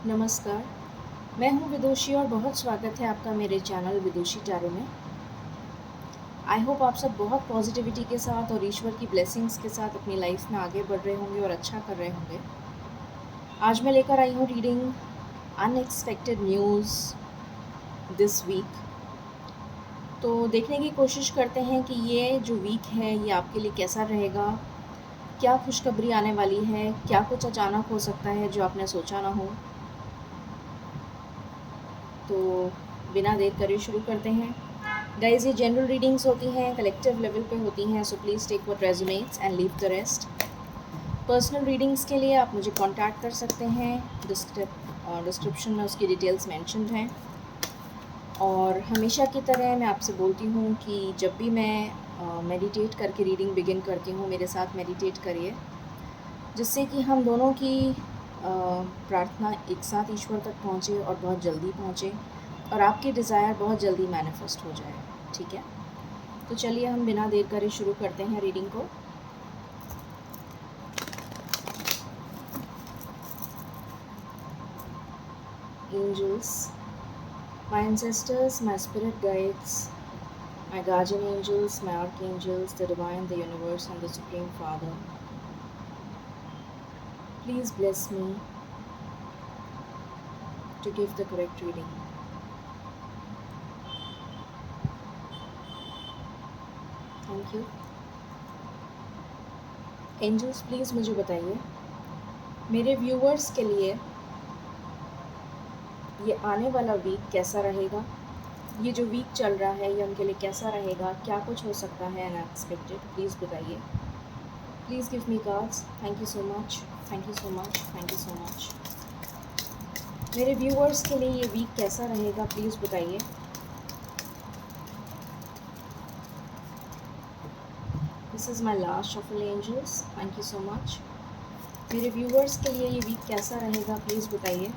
नमस्कार, मैं हूँ विदुषी और बहुत स्वागत है आपका मेरे चैनल विदुषी टैरो में। आई होप आप सब बहुत पॉजिटिविटी के साथ और ईश्वर की ब्लेसिंग्स के साथ अपनी लाइफ में आगे बढ़ रहे होंगे और अच्छा कर रहे होंगे। आज मैं लेकर आई हूँ reading unexpected news this week. तो देखने की कोशिश करते हैं कि ये जो वीक है ये आपके लिए कैसा रहेगा, क्या खुशखबरी आने वाली है, क्या कुछ अचानक हो सकता है जो आपने सोचा ना हो। तो बिना देर करे शुरू करते हैं। गाइज, ये जनरल रीडिंग्स होती हैं, कलेक्टिव लेवल पे होती हैं, so please take what resonates and leave the rest. Personal readings के लिए आप मुझे कांटेक्ट कर सकते हैं, डिस्क्रिप्शन में उसकी डिटेल्स मेंशन्ड हैं। और हमेशा की तरह मैं आपसे बोलती हूँ कि जब भी मैं मेडिटेट करके रीडिंग बिगिन करती हूँ, मेरे साथ मेडिटेट करिए, जिससे कि हम दोनों की प्रार्थना एक साथ ईश्वर तक पहुँचे और बहुत जल्दी पहुँचे और आपकी डिज़ायर बहुत जल्दी मैनिफेस्ट हो जाए। ठीक है, तो चलिए हम बिना देर करे शुरू करते हैं रीडिंग को। Angels, my ancestors, my spirit guides, my guardian angels, my archangels, the divine, the universe, and the Supreme Father, please bless me to give the correct reading. Thank you. Angels, please मुझे बताइए मेरे viewers के लिए ये आने वाला week कैसा रहेगा। ये जो वीक चल रहा है ये उनके लिए कैसा रहेगा, क्या कुछ हो सकता है अनएक्सपेक्टेड, प्लीज़ बताइए। Please give me cards. Thank you so much, thank you so much, thank you so much. मेरे व्यूवर्स के लिए ये वीक कैसा रहेगा, प्लीज़ बताइए। This is my last shuffle angels, thank you so much. मेरे viewers के लिए ये वीक कैसा रहेगा, प्लीज़ बताइए।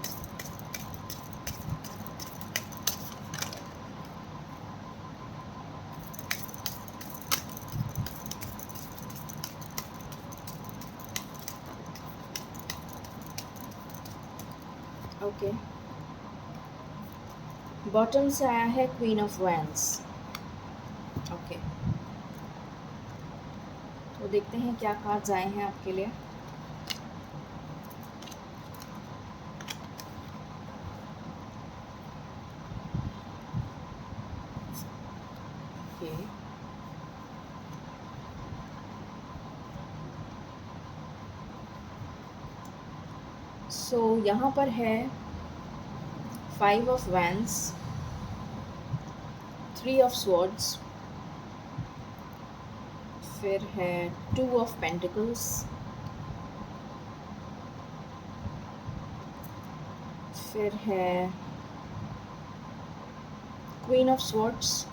ओके, बॉटम से आया है क्वीन ऑफ वैंड्स। ओके, तो देखते हैं क्या कार्ड्स आए हैं आपके लिए। ओके, सो यहाँ पर है 5 ऑफ वैंड्स, 3 ऑफ स्वॉर्ड्स, फिर है 2 ऑफ पेंटिकल्स, फिर है क्वीन ऑफ स्वॉर्ड्स,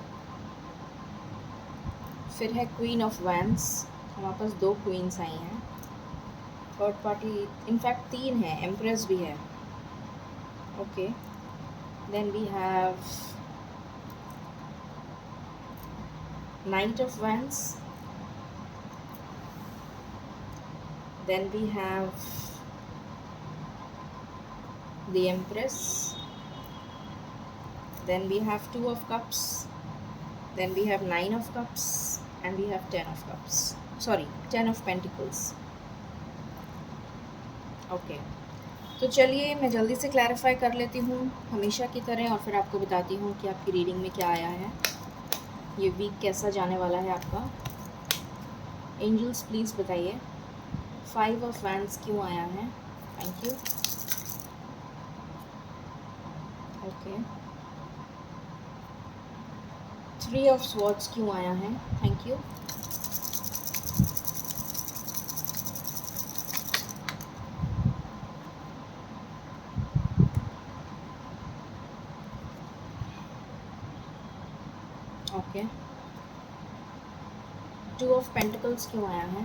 फिर है क्वीन ऑफ वैंड्स। हमारे पास 2 क्वींस आई हैं, थर्ड पार्टी इनफैक्ट 3 है, एम्प्रेस भी है। Okay, then we have knight of wands, then we have the empress, then we have 2 of cups, then we have 9 of cups, and we have 10 of cups, sorry 10 of pentacles. Okay, तो चलिए मैं जल्दी से clarify कर लेती हूँ हमेशा की तरह, और फिर आपको बताती हूँ कि आपकी रीडिंग में क्या आया है, ये वीक कैसा जाने वाला है आपका। एंजल्स, प्लीज़ बताइए 5 ऑफ वैंड्स क्यों आया है। Thank you. Okay, 3 of swords क्यों आया है। Thank you. Okay, 2 of pentacles क्यों आया है।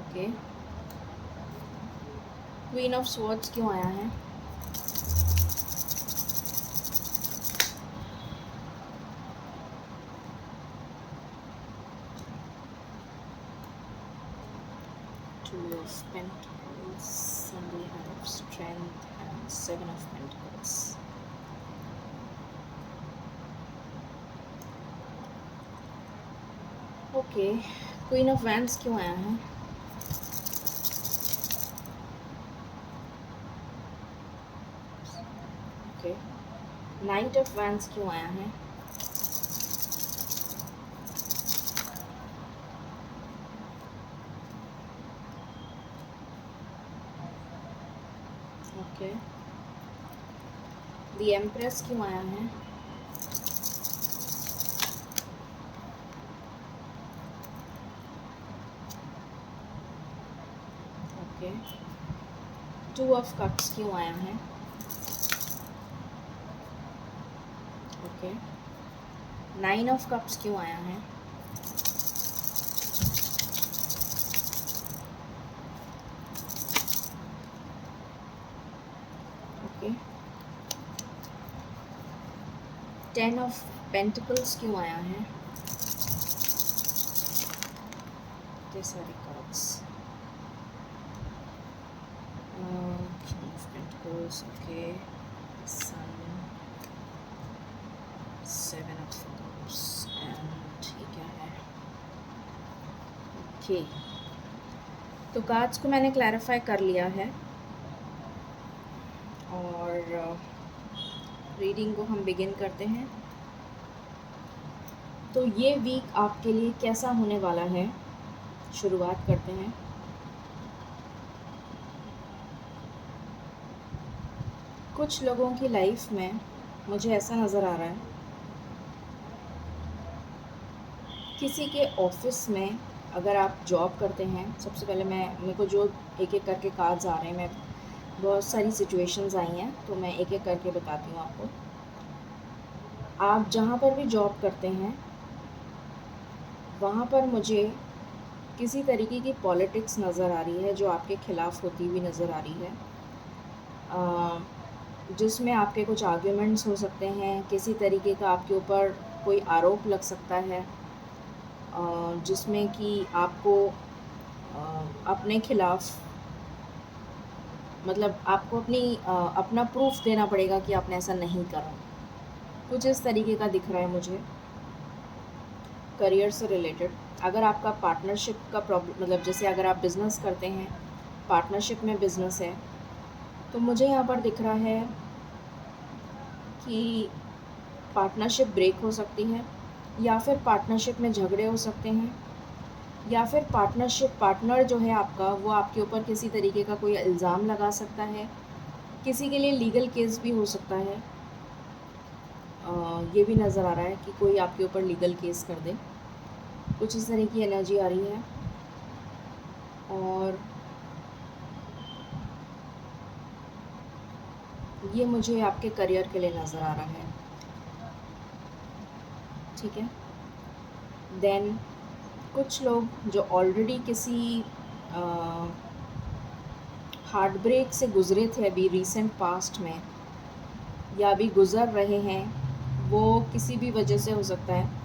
ओके, क्वीन ऑफ स्वॉर्ड्स क्यों आया है। Two of Pentacles, and we have Strength and Seven of Pentacles. Okay, queen of wands क्यों आया है? ओके, नाइट ऑफ वैंड्स क्यों आया है? ओके, द एम्प्रेस क्यों आया है? ओके, टू ऑफ कप्स क्यों आया है? ओके, नाइन ऑफ कप्स क्यों आया है? ओके, टेन ऑफ पेंटिकल्स क्यों आया है? These are the cards. King of Pentacles, okay. Sun, Seven of Cups, and ये क्या है? Okay. तो कार्ड्स को मैंने क्लैरिफाई कर लिया है और रीडिंग को हम बिगिन करते हैं। तो ये वीक आपके लिए कैसा होने वाला है, शुरुआत करते हैं। कुछ लोगों की लाइफ में मुझे ऐसा नज़र आ रहा है, किसी के ऑफिस में अगर आप जॉब करते हैं, सबसे पहले मेरे को जो एक एक करके कार्ड्स आ रहे हैं, मैं बहुत सारी सिचुएशंस आई हैं तो मैं एक एक करके बताती हूँ आपको। आप जहाँ पर भी जॉब करते हैं वहाँ पर मुझे किसी तरीके की पॉलिटिक्स नज़र आ रही है जो आपके ख़िलाफ़ होती हुई नज़र आ रही है, जिसमें आपके कुछ आर्ग्यूमेंट्स हो सकते हैं, किसी तरीके का आपके ऊपर कोई आरोप लग सकता है, जिसमें कि आपको अपने खिलाफ़ मतलब आपको अपना प्रूफ देना पड़ेगा कि आपने ऐसा नहीं करा। कुछ इस तरीके का दिख रहा है मुझे करियर से रिलेटेड। अगर आपका पार्टनरशिप का प्रॉब्लम, मतलब जैसे अगर आप बिज़नेस करते हैं, पार्टनरशिप में बिज़नेस है, तो मुझे यहाँ पर दिख रहा है कि पार्टनरशिप ब्रेक हो सकती है, या फिर पार्टनरशिप में झगड़े हो सकते हैं, या फिर पार्टनर जो है आपका वो आपके ऊपर किसी तरीके का कोई इल्ज़ाम लगा सकता है। किसी के लिए लीगल केस भी हो सकता है, ये भी नज़र आ रहा है कि कोई आपके ऊपर लीगल केस कर दे। कुछ इस तरह की एनर्जी आ रही है। और ये मुझे आपके करियर के लिए नज़र आ रहा है, ठीक है। देन कुछ लोग जो ऑलरेडी किसी हार्ट ब्रेक से गुज़रे थे अभी रिसेंट पास्ट में, या अभी गुज़र रहे हैं, वो किसी भी वजह से हो सकता है।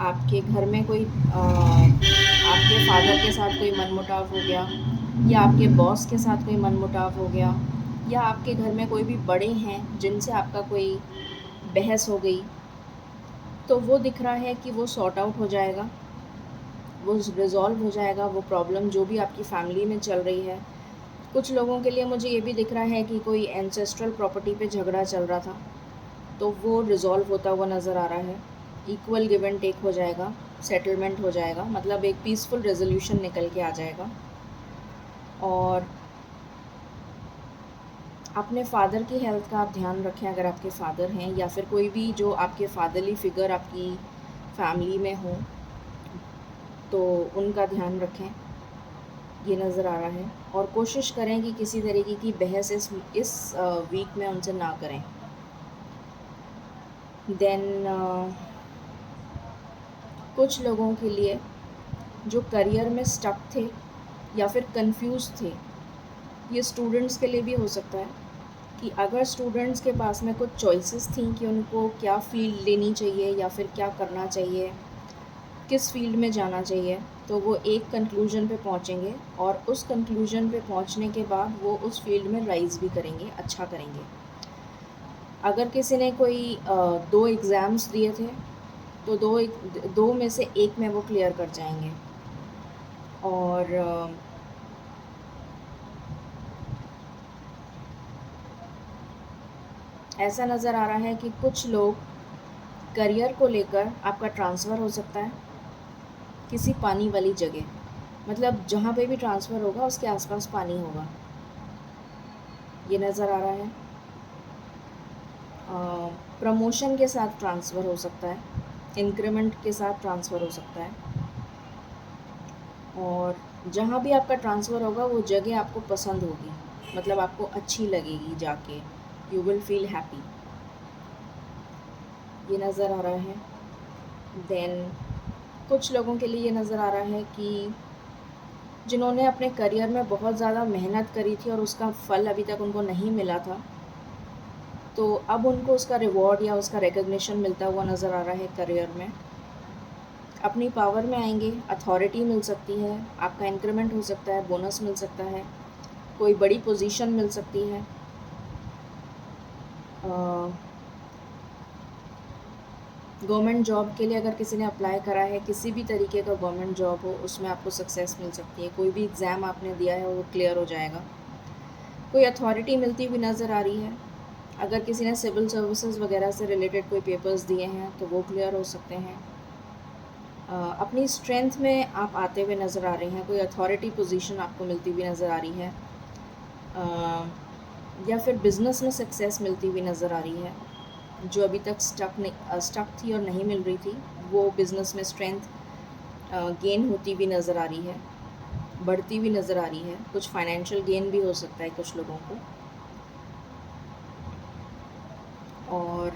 आपके घर में कोई आपके फादर के साथ कोई मनमुटाव हो गया, या आपके बॉस के साथ कोई मनमुटाव हो गया, या आपके घर में कोई भी बड़े हैं जिनसे आपका कोई बहस हो गई, तो वो दिख रहा है कि वो सॉर्ट आउट हो जाएगा, वो रिज़ॉल्व हो जाएगा, वो प्रॉब्लम जो भी आपकी फैमिली में चल रही है। कुछ लोगों के लिए मुझे ये भी दिख रहा है कि कोई एंसेस्ट्रल प्रॉपर्टी पे झगड़ा चल रहा था, तो वो रिज़ॉल्व होता हुआ नज़र आ रहा है। इक्वल गिव एंड टेक हो जाएगा, सेटलमेंट हो जाएगा, मतलब एक पीसफुल रेजोल्यूशन निकल के आ जाएगा। और अपने फादर की हेल्थ का आप ध्यान रखें, अगर आपके फादर हैं या फिर कोई भी जो आपके फादरली फिगर आपकी फैमिली में हो तो उनका ध्यान रखें, ये नज़र आ रहा है। और कोशिश करें कि किसी तरीके की बहस इस वीक में उनसे ना करें। देन कुछ लोगों के लिए जो करियर में स्टक थे या फिर कंफ्यूज थे, ये स्टूडेंट्स के लिए भी हो सकता है कि अगर स्टूडेंट्स के पास में कुछ चॉइसेस थी कि उनको क्या फ़ील्ड लेनी चाहिए या फिर क्या करना चाहिए, किस फील्ड में जाना चाहिए, तो वो एक कंक्लूजन पे पहुँचेंगे और उस कंक्लूजन पे पहुँचने के बाद वो उस फील्ड में राइज़ भी करेंगे, अच्छा करेंगे। अगर किसी ने कोई 2 एग्ज़ाम्स दिए थे, तो 2 में से 1 में वो क्लियर कर जाएँगे। और ऐसा नज़र आ रहा है कि कुछ लोग करियर को लेकर आपका ट्रांसफ़र हो सकता है किसी पानी वाली जगह, मतलब जहाँ पे भी ट्रांसफ़र होगा उसके आसपास पानी होगा, ये नज़र आ रहा है। प्रमोशन के साथ ट्रांसफ़र हो सकता है, इंक्रीमेंट के साथ ट्रांसफ़र हो सकता है, और जहाँ भी आपका ट्रांसफ़र होगा वो जगह आपको पसंद होगी, मतलब आपको अच्छी लगेगी जाके, यू विल फील हैप्पी, ये नज़र आ रहा है। देन कुछ लोगों के लिए ये नज़र आ रहा है कि जिन्होंने अपने करियर में बहुत ज़्यादा मेहनत करी थी और उसका फल अभी तक उनको नहीं मिला था, तो अब उनको उसका रिवॉर्ड या उसका रिकग्निशन मिलता हुआ नज़र आ रहा है करियर में। अपनी पावर में आएंगे, अथॉरिटी मिल सकती है, आपका इंक्रीमेंट हो सकता है, बोनस मिल सकता है, कोई बड़ी पोजीशन मिल सकती है। गवर्नमेंट जॉब के लिए अगर किसी ने अप्लाई करा है, किसी भी तरीके का गवर्नमेंट जॉब हो, उसमें आपको सक्सेस मिल सकती है। कोई भी एग्ज़ाम आपने दिया है वो क्लियर हो जाएगा। कोई अथॉरिटी मिलती हुई नज़र आ रही है। अगर किसी ने सिविल सर्विसेज वगैरह से रिलेटेड कोई पेपर्स दिए हैं तो वो क्लियर हो सकते हैं। अपनी स्ट्रेंथ में आप आते हुए नज़र आ रहे हैं, कोई अथॉरिटी पोजीशन आपको मिलती हुई नज़र आ रही है, या फिर बिज़नेस में सक्सेस मिलती हुई नज़र आ रही है। जो अभी तक स्टक थी और नहीं मिल रही थी, वो बिज़नेस में स्ट्रेंथ गेन होती हुई नज़र आ रही है, बढ़ती हुई नज़र आ रही है। कुछ फाइनेंशियल गेन भी हो सकता है कुछ लोगों को। और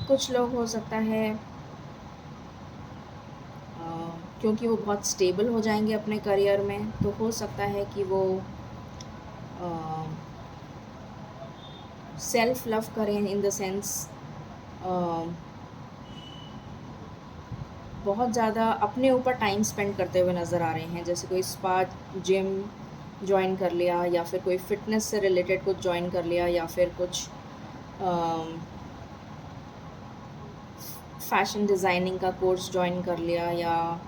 कुछ लोग हो सकता है क्योंकि वो बहुत स्टेबल हो जाएंगे अपने करियर में, तो हो सकता है कि वो सेल्फ लव करें, इन द सेंस बहुत ज़्यादा अपने ऊपर टाइम स्पेंड करते हुए नज़र आ रहे हैं। जैसे कोई स्पा जिम जॉइन कर लिया, या फिर कोई फ़िटनेस से रिलेटेड कुछ जॉइन कर लिया, या फिर कुछ फ़ैशन डिज़ाइनिंग का कोर्स जॉइन कर लिया, या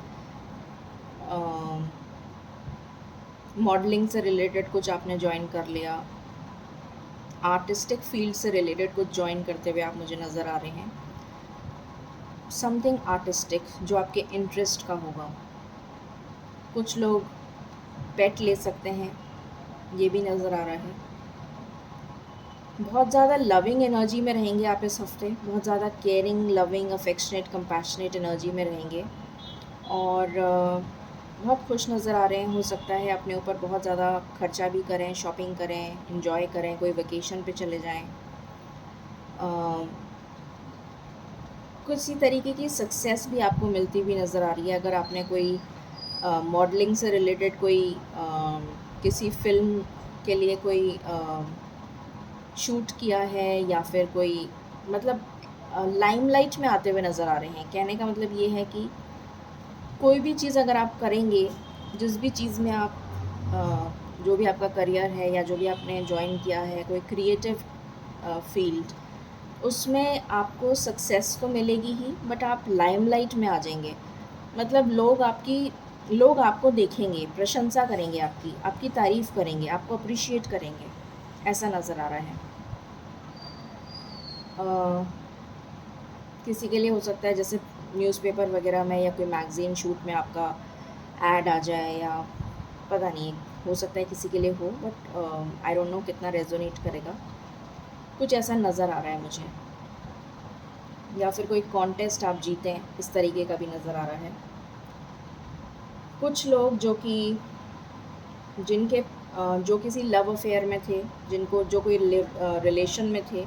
मॉडलिंग से रिलेटेड कुछ आपने जॉइन कर लिया, आर्टिस्टिक फील्ड से रिलेटेड कुछ जॉइन करते हुए आप मुझे नज़र आ रहे हैं। समथिंग आर्टिस्टिक जो आपके इंटरेस्ट का होगा। कुछ लोग पेट ले सकते हैं, ये भी नज़र आ रहा है। बहुत ज़्यादा लविंग एनर्जी में रहेंगे आप इस हफ़्ते, बहुत ज़्यादा caring, loving, affectionate, compassionate energy में रहेंगे, और बहुत खुश नज़र आ रहे हैं। हो सकता है अपने ऊपर बहुत ज़्यादा खर्चा भी करें, शॉपिंग करें, एंजॉय करें, कोई वेकेशन पे चले जाएं। किसी तरीके की सक्सेस भी आपको मिलती हुई नज़र आ रही है। अगर आपने कोई मॉडलिंग से रिलेटेड कोई किसी फ़िल्म के लिए कोई शूट किया है, या फिर कोई मतलब लाइमलाइट में आते हुए नज़र आ रहे हैं। कहने का मतलब ये है कि कोई भी चीज़ अगर आप करेंगे, जिस भी चीज़ में आप जो भी आपका करियर है या जो भी आपने जॉइन किया है, कोई क्रिएटिव फील्ड, उसमें आपको सक्सेस तो मिलेगी ही, बट आप लाइमलाइट में आ जाएंगे। मतलब लोग आपको देखेंगे, प्रशंसा करेंगे, आपकी तारीफ़ करेंगे, आपको अप्रिशिएट करेंगे, ऐसा नज़र आ रहा है। किसी के लिए हो सकता है जैसे न्यूज़पेपर वगैरह में या कोई मैगज़ीन शूट में आपका ऐड आ जाए, या पता नहीं, हो सकता है किसी के लिए हो, बट आई डोंट नो कितना रेजोनेट करेगा। कुछ ऐसा नज़र आ रहा है मुझे, या फिर कोई कॉन्टेस्ट आप जीतें, इस तरीके का भी नज़र आ रहा है। कुछ लोग जो किसी लव अफेयर में थे, जो कोई रिलेशन में थे,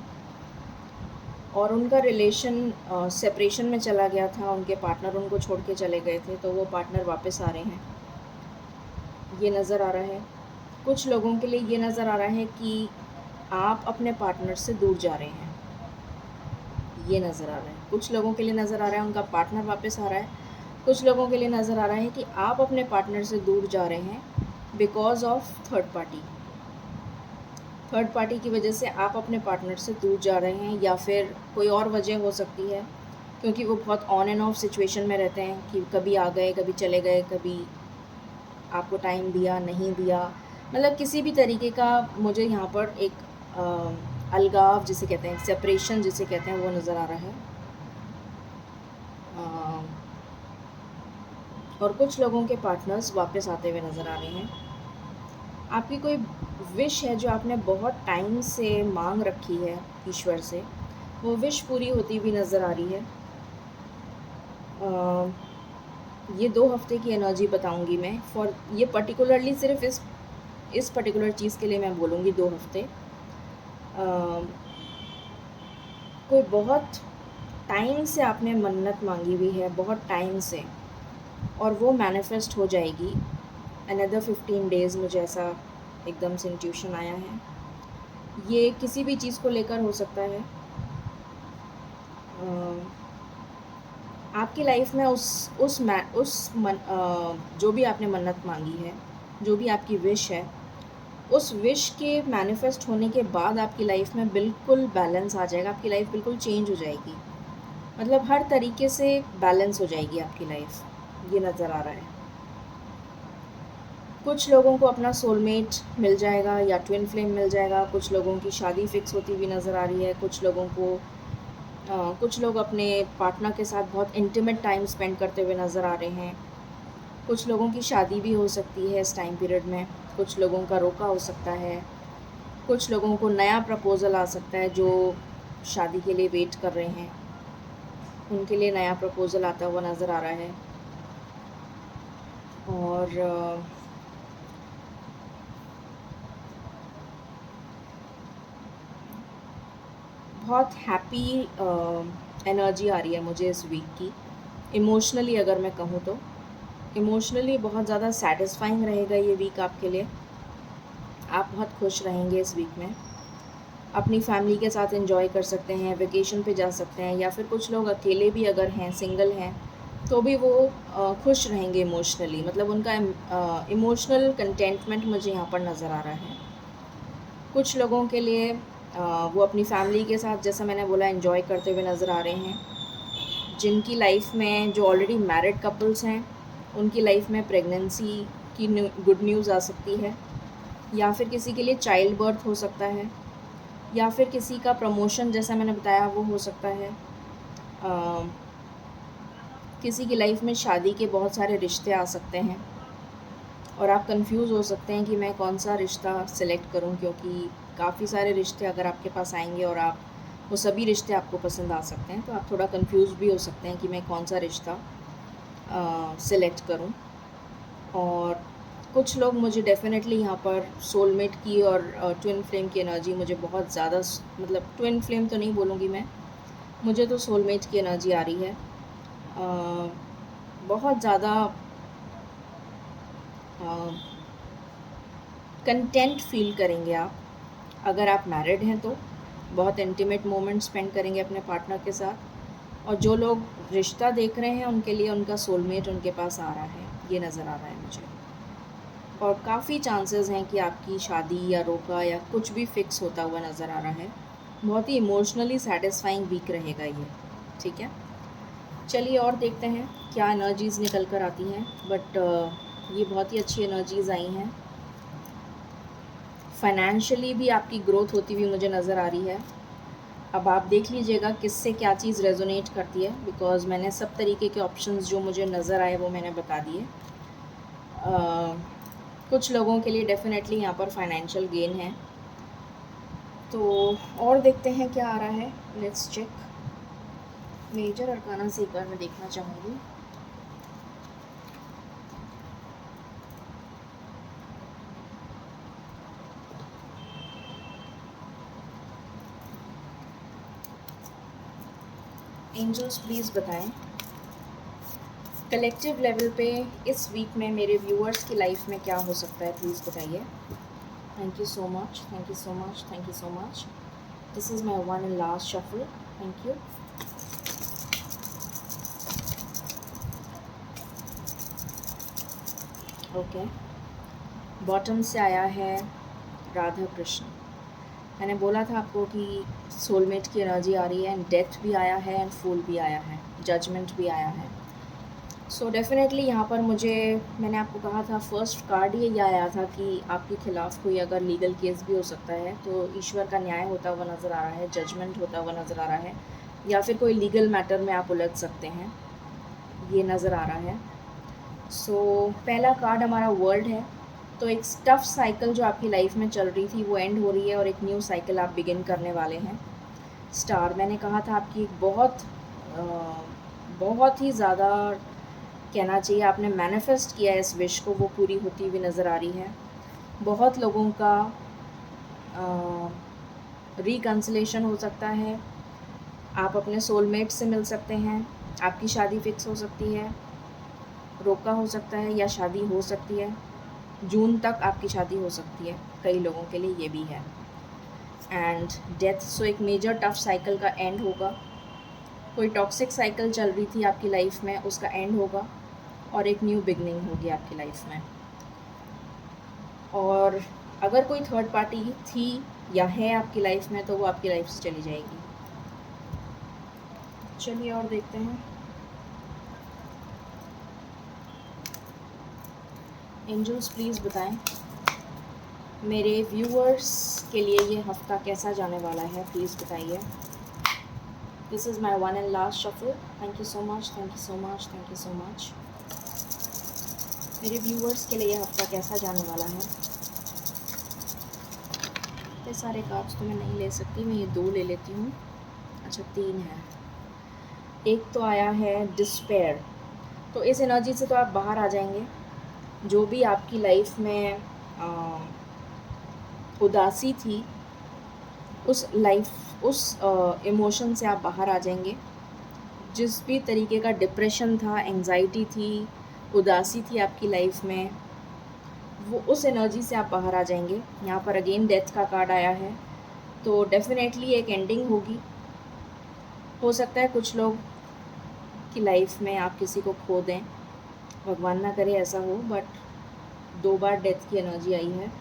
और उनका रिलेशन सेपरेशन में चला गया था, उनके पार्टनर उनको छोड़ के चले गए थे, तो वो पार्टनर वापस आ रहे हैं, ये नज़र आ रहा है। कुछ लोगों के लिए ये नज़र आ रहा है कि आप अपने पार्टनर से दूर जा रहे हैं, ये नज़र आ रहा है। कुछ लोगों के लिए नज़र आ रहा है उनका पार्टनर वापस आ रहा है, कुछ लोगों के लिए नज़र आ रहा है कि आप अपने पार्टनर से दूर जा रहे हैं बिकॉज ऑफ थर्ड पार्टी की वजह से आप अपने पार्टनर से दूर जा रहे हैं, या फिर कोई और वजह हो सकती है क्योंकि वो बहुत ऑन एंड ऑफ सिचुएशन में रहते हैं कि कभी आ गए, कभी चले गए, कभी आपको टाइम दिया, नहीं दिया, मतलब किसी भी तरीके का मुझे यहाँ पर एक अलगाव जिसे कहते हैं, सेपरेशन जिसे कहते हैं, वो नज़र आ रहा है। और कुछ लोगों के पार्टनर्स वापस आते हुए नज़र आ रहे हैं। आपकी कोई विश है जो आपने बहुत टाइम से मांग रखी है ईश्वर से, वो विश पूरी होती हुई नज़र आ रही है। ये 2 हफ्ते की एनर्जी बताऊंगी मैं, फॉर ये पर्टिकुलरली सिर्फ इस पर्टिकुलर चीज़ के लिए मैं बोलूँगी 2 हफ्ते। कोई बहुत टाइम से आपने मन्नत मांगी हुई है, बहुत टाइम से, और वो मैनिफेस्ट हो जाएगी अनदर 15 डेज़। मुझे ऐसा एकदम से इंट्यूशन आया है। ये किसी भी चीज़ को लेकर हो सकता है। आपकी लाइफ में जो भी आपने मन्नत मांगी है, जो भी आपकी विश है, उस विश के मैनिफेस्ट होने के बाद आपकी लाइफ में बिल्कुल बैलेंस आ जाएगा। आपकी लाइफ बिल्कुल चेंज हो जाएगी, मतलब हर तरीके से बैलेंस हो जाएगी आपकी लाइफ, ये नज़र आ रहा है। कुछ लोगों को अपना सोलमेट मिल जाएगा या ट्विन फ्लेम मिल जाएगा, कुछ लोगों की शादी फिक्स होती हुई नज़र आ रही है, कुछ लोग अपने पार्टनर के साथ बहुत इंटीमेट टाइम स्पेंड करते हुए नज़र आ रहे हैं। कुछ लोगों की शादी भी हो सकती है इस टाइम पीरियड में, कुछ लोगों का रोका हो सकता है, कुछ लोगों को नया प्रपोज़ल आ सकता है जो शादी के लिए वेट कर रहे हैं, उनके लिए नया प्रपोज़ल आता हुआ नज़र आ रहा है। और बहुत हैप्पी एनर्जी आ रही है मुझे इस वीक की। इमोशनली अगर मैं कहूँ तो इमोशनली बहुत ज़्यादा सेटिस्फाइंग रहेगा ये वीक आपके लिए। आप बहुत खुश रहेंगे इस वीक में, अपनी फैमिली के साथ एंजॉय कर सकते हैं, वेकेशन पे जा सकते हैं, या फिर कुछ लोग अकेले भी अगर हैं, सिंगल हैं, तो भी वो खुश रहेंगे इमोशनली, मतलब उनका इमोशनल कंटेंटमेंट मुझे यहाँ पर नज़र आ रहा है। कुछ लोगों के लिए वो अपनी फैमिली के साथ, जैसा मैंने बोला, एंजॉय करते हुए नज़र आ रहे हैं। जिनकी लाइफ में, जो ऑलरेडी मैरिड कपल्स हैं, उनकी लाइफ में प्रेगनेंसी की गुड न्यूज़ आ सकती है, या फिर किसी के लिए चाइल्ड बर्थ हो सकता है, या फिर किसी का प्रमोशन जैसा मैंने बताया वो हो सकता है। किसी की लाइफ में शादी के बहुत सारे रिश्ते आ सकते हैं और आप कंफ्यूज हो सकते हैं कि मैं कौन सा रिश्ता सिलेक्ट करूं, क्योंकि काफ़ी सारे रिश्ते अगर आपके पास आएंगे और आप वो सभी रिश्ते आपको पसंद आ सकते हैं, तो आप थोड़ा कंफ्यूज भी हो सकते हैं कि मैं कौन सा रिश्ता सिलेक्ट करूं। और कुछ लोग, मुझे डेफ़िनेटली यहाँ पर सोलमेट की और ट्विन फ्लेम की एनर्जी मुझे बहुत ज़्यादा, मतलब ट्विन फ्लेम तो नहीं बोलूँगी मैं, मुझे तो सोलमेट की एनर्जी आ रही है। बहुत ज़्यादा कंटेंट फील करेंगे आप। अगर आप मैरिड हैं तो बहुत इंटीमेट मोमेंट स्पेंड करेंगे अपने पार्टनर के साथ, और जो लोग रिश्ता देख रहे हैं उनके लिए उनका सोलमेट उनके पास आ रहा है, ये नज़र आ रहा है मुझे। और काफ़ी चांसेस हैं कि आपकी शादी या रोका या कुछ भी फिक्स होता हुआ नज़र आ रहा है। बहुत ही इमोशनली सेटिस्फाइंग वीक रहेगा ये, ठीक है। चलिए और देखते हैं क्या एनर्जीज़ निकल कर आती हैं, बट ये बहुत ही अच्छी एनर्जीज़ आई हैं। फाइनेंशियली भी आपकी ग्रोथ होती हुई मुझे नज़र आ रही है। अब आप देख लीजिएगा किससे क्या चीज़ रेजोनेट करती है, बिकॉज़ मैंने सब तरीके के ऑप्शंस जो मुझे नज़र आए वो मैंने बता दिए। कुछ लोगों के लिए डेफ़िनेटली यहाँ पर फाइनेंशियल गेन है। तो और देखते हैं क्या आ रहा है, लेट्स चेक। मेजर अरकाना से एक बार मैं देखना चाहूँगी। एंजल्स प्लीज़ बताएं कलेक्टिव लेवल पे इस वीक में मेरे व्यूअर्स की लाइफ में क्या हो सकता है, प्लीज़ बताइए। Thank you so much, thank you so much, thank you so much. This is my one and last shuffle. Thank you. Okay, bottom से आया है राधा कृष्ण। मैंने बोला था आपको कि सोलमेट की एनर्जी आ रही है, एंड डेथ भी आया है, एंड फूल भी आया है, जजमेंट भी आया है। सो डेफिनेटली यहाँ पर मुझे, मैंने आपको कहा था फर्स्ट कार्ड ये आया था कि आपके खिलाफ़ कोई अगर लीगल केस भी हो सकता है, तो ईश्वर का न्याय होता हुआ नज़र आ रहा है, जजमेंट होता हुआ नज़र आ रहा है, या फिर कोई लीगल मैटर में आप उलझ सकते हैं, ये नज़र आ रहा है। सो पहला कार्ड हमारा वर्ल्ड है। तो एक टफ साइकिल जो आपकी लाइफ में चल रही थी वो एंड हो रही है, और एक न्यू साइकिल आप बिगिन करने वाले हैं। स्टार, मैंने कहा था आपकी एक बहुत ही ज़्यादा, कहना चाहिए आपने मैनिफेस्ट किया है इस विश को, वो पूरी होती हुई नज़र आ रही है। बहुत लोगों का रिकन्सिलेशन हो सकता है, आप अपने सोलमेट से मिल सकते हैं, आपकी शादी फिक्स हो सकती है, रोका हो सकता है, या शादी हो सकती है, जून तक आपकी शादी हो सकती है, कई लोगों के लिए ये भी है। एंड डेथ, सो एक मेजर टफ साइकिल का एंड होगा। कोई टॉक्सिक साइकिल चल रही थी आपकी लाइफ में, उसका एंड होगा, और एक न्यू बिगनिंग होगी आपकी लाइफ में। और अगर कोई थर्ड पार्टी थी या है आपकी लाइफ में, तो वो आपकी लाइफ से चली जाएगी। चलिए और देखते हैं। एंजल्स प्लीज़ बताएं मेरे व्यूअर्स के लिए ये हफ्ता कैसा जाने वाला है, प्लीज़ बताइए। This is my one and last shuffle. Thank you so much, thank you so much, thank you so much. मेरे व्यूअर्स के लिए ये हफ्ता कैसा जाने वाला है। इतने सारे कार्ड्स तो मैं नहीं ले सकती, मैं ये 2 ले लेती हूँ। अच्छा 3 है। एक तो आया है डिस्पेयर, तो इस एनर्जी से तो आप बाहर आ जाएंगे। जो भी आपकी लाइफ में उदासी थी, उस इमोशन से आप बाहर आ जाएंगे। जिस भी तरीके का डिप्रेशन था, एंजाइटी थी, उदासी थी आपकी लाइफ में, वो उस एनर्जी से आप बाहर आ जाएंगे। यहाँ पर अगेन डेथ का कार्ड आया है, तो डेफिनेटली एक एंडिंग होगी। हो सकता है कुछ लोग की लाइफ में आप किसी को खो दें, भगवान ना करे ऐसा हो, बट 2 बार डेथ की एनर्जी आई है।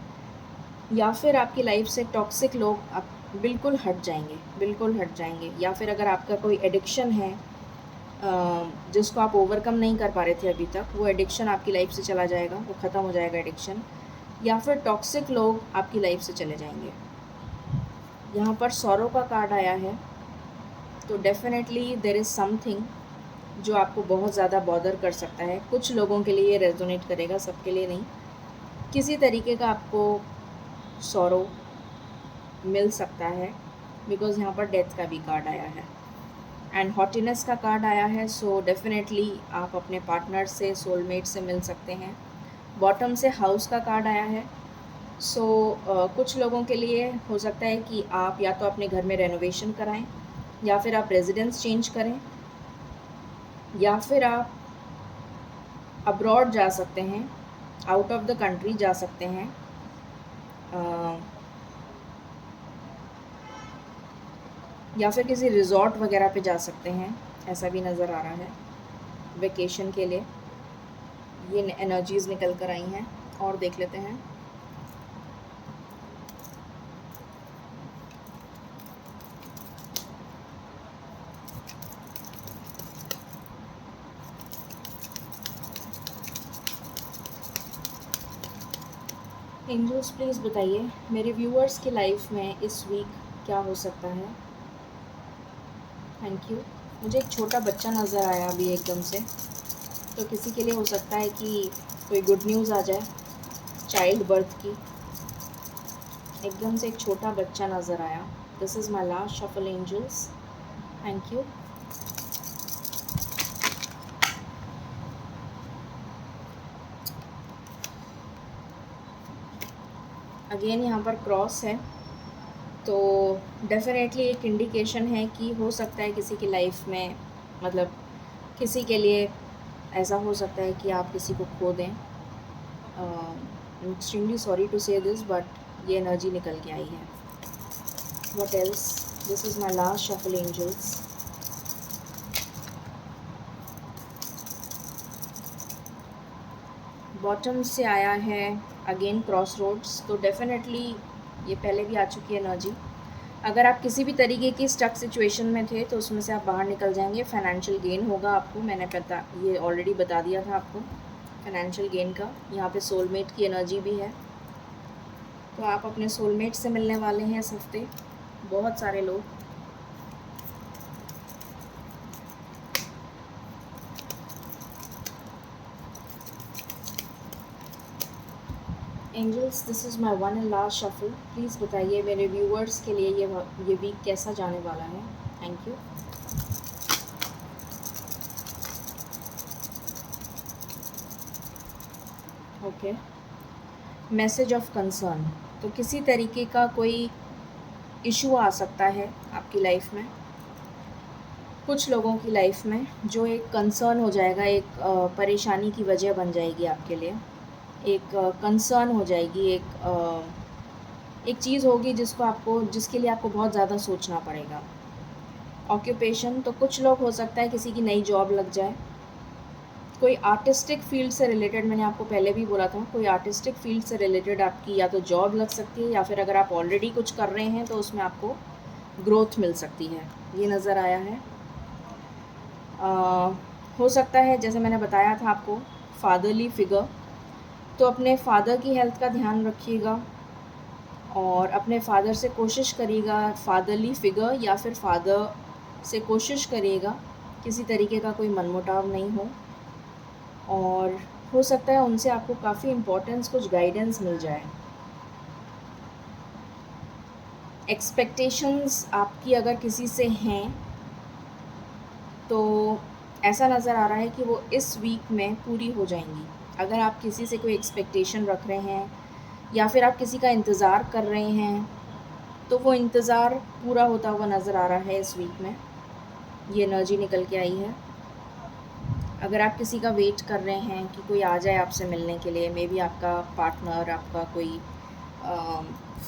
या फिर आपकी लाइफ से टॉक्सिक लोग आप बिल्कुल हट जाएंगे, बिल्कुल हट जाएंगे। या फिर अगर आपका कोई एडिक्शन है जिसको आप ओवरकम नहीं कर पा रहे थे अभी तक, वो एडिक्शन आपकी लाइफ से चला जाएगा, वो ख़त्म हो जाएगा एडिक्शन। या फिर टॉक्सिक लोग आपकी लाइफ से चले जाएंगे। यहाँ पर सॉरो का कार्ड आया है, तो डेफिनेटली देयर इज़ समथिंग जो आपको बहुत ज़्यादा बॉदर कर सकता है। कुछ लोगों के लिए रेजोनेट करेगा, सबके लिए नहीं। किसी तरीके का आपको सॉरो मिल सकता है, बिकॉज़ यहाँ पर डेथ का भी कार्ड आया है, एंड हॉटीनेस का कार्ड आया है। सो डेफिनेटली आप अपने पार्टनर से, सोलमेट से मिल सकते हैं। बॉटम से हाउस का कार्ड आया है। सो कुछ लोगों के लिए हो सकता है कि आप या तो अपने घर में रेनोवेशन कराएं, या फिर आप रेजिडेंस चेंज करें, या फिर आप अब्रॉड जा सकते हैं, आउट ऑफ द कंट्री जा सकते हैं। या फिर किसी रिज़ॉर्ट वगैरह पे जा सकते हैं, ऐसा भी नज़र आ रहा है वेकेशन के लिए। ये एनर्जीज़ निकल कर आई हैं, और देख लेते हैं। एंजल्स प्लीज़ बताइए मेरे व्यूअर्स की लाइफ में इस वीक क्या हो सकता है। Thank you. मुझे एक छोटा बच्चा नज़र आया अभी एकदम से, तो किसी के लिए हो सकता है कि कोई गुड न्यूज़ आ जाए चाइल्ड बर्थ की। एकदम से एक छोटा बच्चा नज़र आया। This is my last shuffle angels. Thank you. Again यहाँ पर क्रॉस है, तो डेफिनेटली एक इंडिकेशन है कि हो सकता है किसी की लाइफ में, मतलब किसी के लिए ऐसा हो सकता है कि आप किसी को खो दें। Extremely sorry to say this, but ये एनर्जी निकल के आई है। What else? This is my last shuffle angels. Bottom से आया है अगेन क्रॉस रोड्स, तो डेफिनेटली ये पहले भी आ चुकी है एनर्जी। अगर आप किसी भी तरीके की स्टक सिचुएशन में थे तो उसमें से आप बाहर निकल जाएंगे, फाइनेंशियल गेन होगा आपको, मैंने ये ऑलरेडी बता दिया था आपको फाइनेंशियल गेन का। यहाँ पे सोलमेट की एनर्जी भी है, तो आप अपने सोलमेट से मिलने वाले हैं इस हफ्ते, बहुत सारे लोग। Angels, this is my one and last shuffle. Please बताइए मेरे व्यूअर्स के लिए ये वीक कैसा जाने वाला है। Thank you. Okay, message of concern, तो किसी तरीके का कोई इशू आ सकता है आपकी लाइफ में, कुछ लोगों की लाइफ में, जो एक कंसर्न हो जाएगा, एक परेशानी की वजह बन जाएगी आपके लिए, एक कंसर्न हो जाएगी, एक चीज़ होगी जिसके लिए आपको बहुत ज़्यादा सोचना पड़ेगा। ऑक्यूपेशन, तो कुछ लोग हो सकता है किसी की नई जॉब लग जाए, कोई आर्टिस्टिक फील्ड से रिलेटेड, मैंने आपको पहले भी बोला था, कोई आर्टिस्टिक फील्ड से रिलेटेड आपकी या तो जॉब लग सकती है, या फिर अगर आप ऑलरेडी कुछ कर रहे हैं तो उसमें आपको ग्रोथ मिल सकती है, ये नज़र आया है। हो सकता है जैसे मैंने बताया था आपको फादरली फिगर, तो अपने फादर की हेल्थ का ध्यान रखिएगा और अपने फादर से कोशिश करिएगा, फादरली फिगर या फिर फादर से कोशिश करिएगा किसी तरीके का कोई मनमुटाव नहीं हो, और हो सकता है उनसे आपको काफ़ी इम्पोर्टेंस, कुछ गाइडेंस मिल जाए। एक्सपेक्टेशंस आपकी अगर किसी से हैं तो ऐसा नज़र आ रहा है कि वो इस वीक में पूरी हो जाएंगी। अगर आप किसी से कोई एक्सपेक्टेशन रख रहे हैं या फिर आप किसी का इंतज़ार कर रहे हैं तो वो इंतज़ार पूरा होता हुआ नज़र आ रहा है इस वीक में, ये एनर्जी निकल के आई है। अगर आप किसी का वेट कर रहे हैं कि कोई आ जाए आपसे मिलने के लिए, मे बी आपका पार्टनर, आपका कोई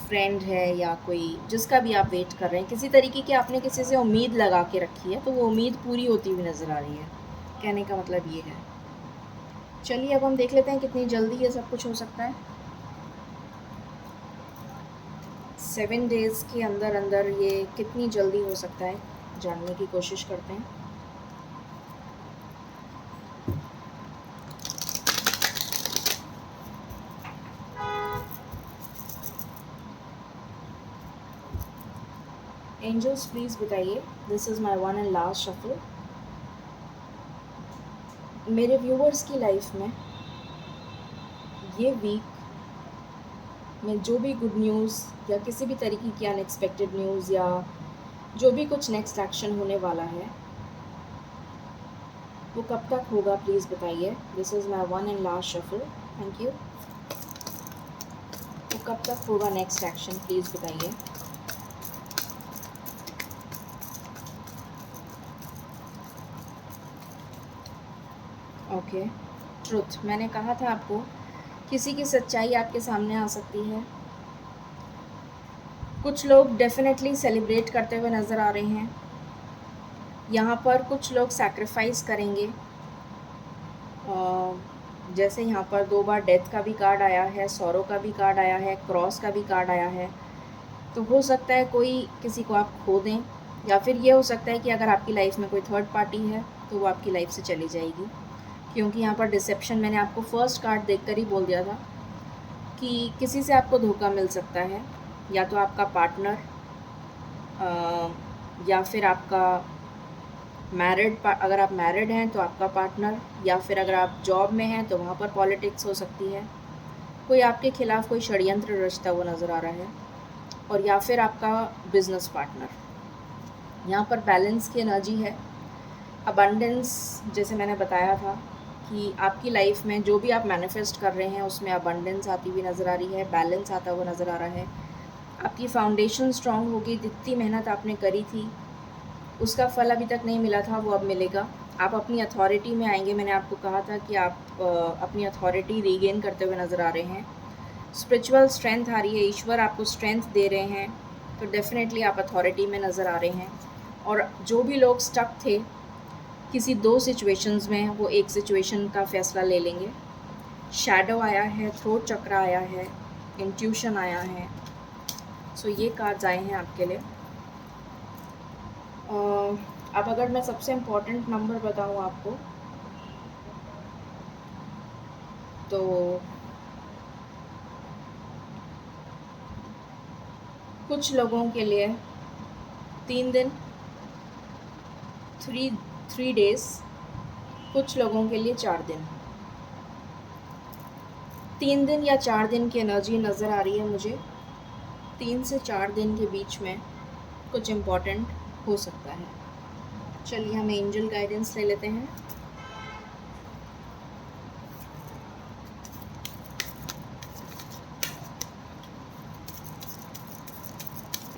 फ्रेंड है या कोई जिसका भी आप वेट कर रहे हैं, किसी तरीके की आपने किसी से उम्मीद लगा के रखी है तो वो उम्मीद पूरी होती हुई नज़र आ रही है, कहने का मतलब ये है। चलिए अब हम देख लेते हैं कितनी जल्दी ये सब कुछ हो सकता है। 7 डेज़ के अंदर अंदर ये कितनी जल्दी हो सकता है, जानने की कोशिश करते हैं। एंजल्स प्लीज़ बताइए, this is my one and last shuffle. मेरे व्यूवर्स की लाइफ में ये वीक में जो भी गुड न्यूज़ या किसी भी तरीके की अनएक्सपेक्टेड न्यूज़ या जो भी कुछ नेक्स्ट एक्शन होने वाला है वो कब तक होगा, प्लीज़ बताइए। This is my one and last shuffle, thank you. वो कब तक होगा नेक्स्ट एक्शन, प्लीज़ बताइए। ओके, ट्रुथ, मैंने कहा था आपको किसी की सच्चाई आपके सामने आ सकती है। कुछ लोग डेफिनेटली सेलिब्रेट करते हुए नज़र आ रहे हैं यहाँ पर, कुछ लोग सैक्रिफाइस करेंगे। जैसे यहाँ पर 2 बार डेथ का भी कार्ड आया है, सौरो का भी कार्ड आया है, क्रॉस का भी कार्ड आया है, तो हो सकता है कोई किसी को आप खो दें, या फिर ये हो सकता है कि अगर आपकी लाइफ में कोई थर्ड पार्टी है तो वो आपकी लाइफ से चली जाएगी, क्योंकि यहाँ पर डिसेप्शन, मैंने आपको फर्स्ट कार्ड देखकर ही बोल दिया था कि किसी से आपको धोखा मिल सकता है, या तो आपका पार्टनर या फिर आपका अगर आप मैरिड हैं तो आपका पार्टनर, या फिर अगर आप जॉब में हैं तो वहाँ पर पॉलिटिक्स हो सकती है, कोई आपके खिलाफ़ कोई षड्यंत्र रचता हुआ नज़र आ रहा है, और या फिर आपका बिजनेस पार्टनर। यहाँ पर बैलेंस की एनर्जी है, अबंडेंस, जैसे मैंने बताया था कि आपकी लाइफ में जो भी आप मैनिफेस्ट कर रहे हैं उसमें अबंडेंस आती हुई नज़र आ रही है, बैलेंस आता हुआ नज़र आ रहा है। आपकी फाउंडेशन स्ट्रांग होगी, जितनी मेहनत आपने करी थी उसका फल अभी तक नहीं मिला था वो अब मिलेगा। आप अपनी अथॉरिटी में आएंगे, मैंने आपको कहा था कि आप अपनी अथॉरिटी रीगेन करते हुए नज़र आ रहे हैं। स्पिरिचुअल स्ट्रेंथ आ रही है, ईश्वर आपको स्ट्रेंथ दे रहे हैं, तो डेफिनेटली आप अथॉरिटी में नज़र आ रहे हैं। और जो भी लोग स्टक थे किसी 2 सिचुएशंस में, वो एक सिचुएशन का फ़ैसला ले लेंगे। शैडो आया है, थ्रोट चक्र आया है, इंट्यूशन आया है। सो ये कार्ड्स आए हैं आपके लिए। अब अगर मैं सबसे इम्पोर्टेंट नंबर बताऊँ आपको, तो कुछ लोगों के लिए 3 दिन, 3 डेज़, कुछ लोगों के लिए 4 दिन। 3 दिन या 4 दिन की एनर्जी नज़र आ रही है मुझे। 3 से 4 दिन के बीच में कुछ इम्पोर्टेंट हो सकता है। चलिए हम एंजल गाइडेंस ले लेते हैं।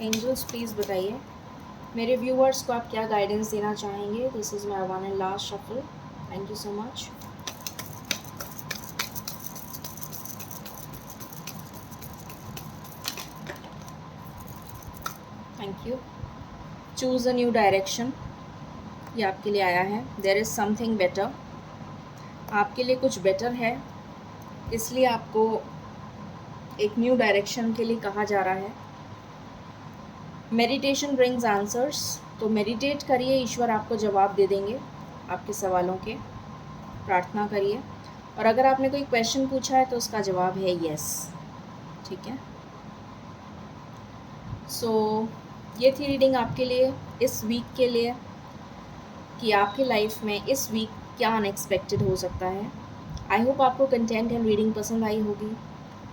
एंजल्स प्लीज़ बताइए मेरे व्यूअर्स को आप क्या गाइडेंस देना चाहेंगे। This is my one and last shuffle. Thank you so much. Thank you. Choose a new direction, ये आपके लिए आया है। देयर इज़ समथिंग बेटर, आपके लिए कुछ बेटर है, इसलिए आपको एक न्यू डायरेक्शन के लिए कहा जा रहा है। मेडिटेशन ब्रिंग्स आंसर्स, तो मेडिटेट करिए, ईश्वर आपको जवाब दे देंगे आपके सवालों के। प्रार्थना करिए, और अगर आपने कोई क्वेश्चन पूछा है तो उसका जवाब है यस। ठीक है, सो ये थी रीडिंग आपके लिए इस वीक के लिए, कि आपकी लाइफ में इस वीक क्या अनएक्सपेक्टेड हो सकता है। आई होप आपको कंटेंट एंड रीडिंग पसंद आई होगी।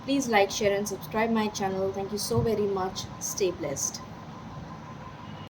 Please like, share and subscribe my channel. Thank you so very much. Stay blessed.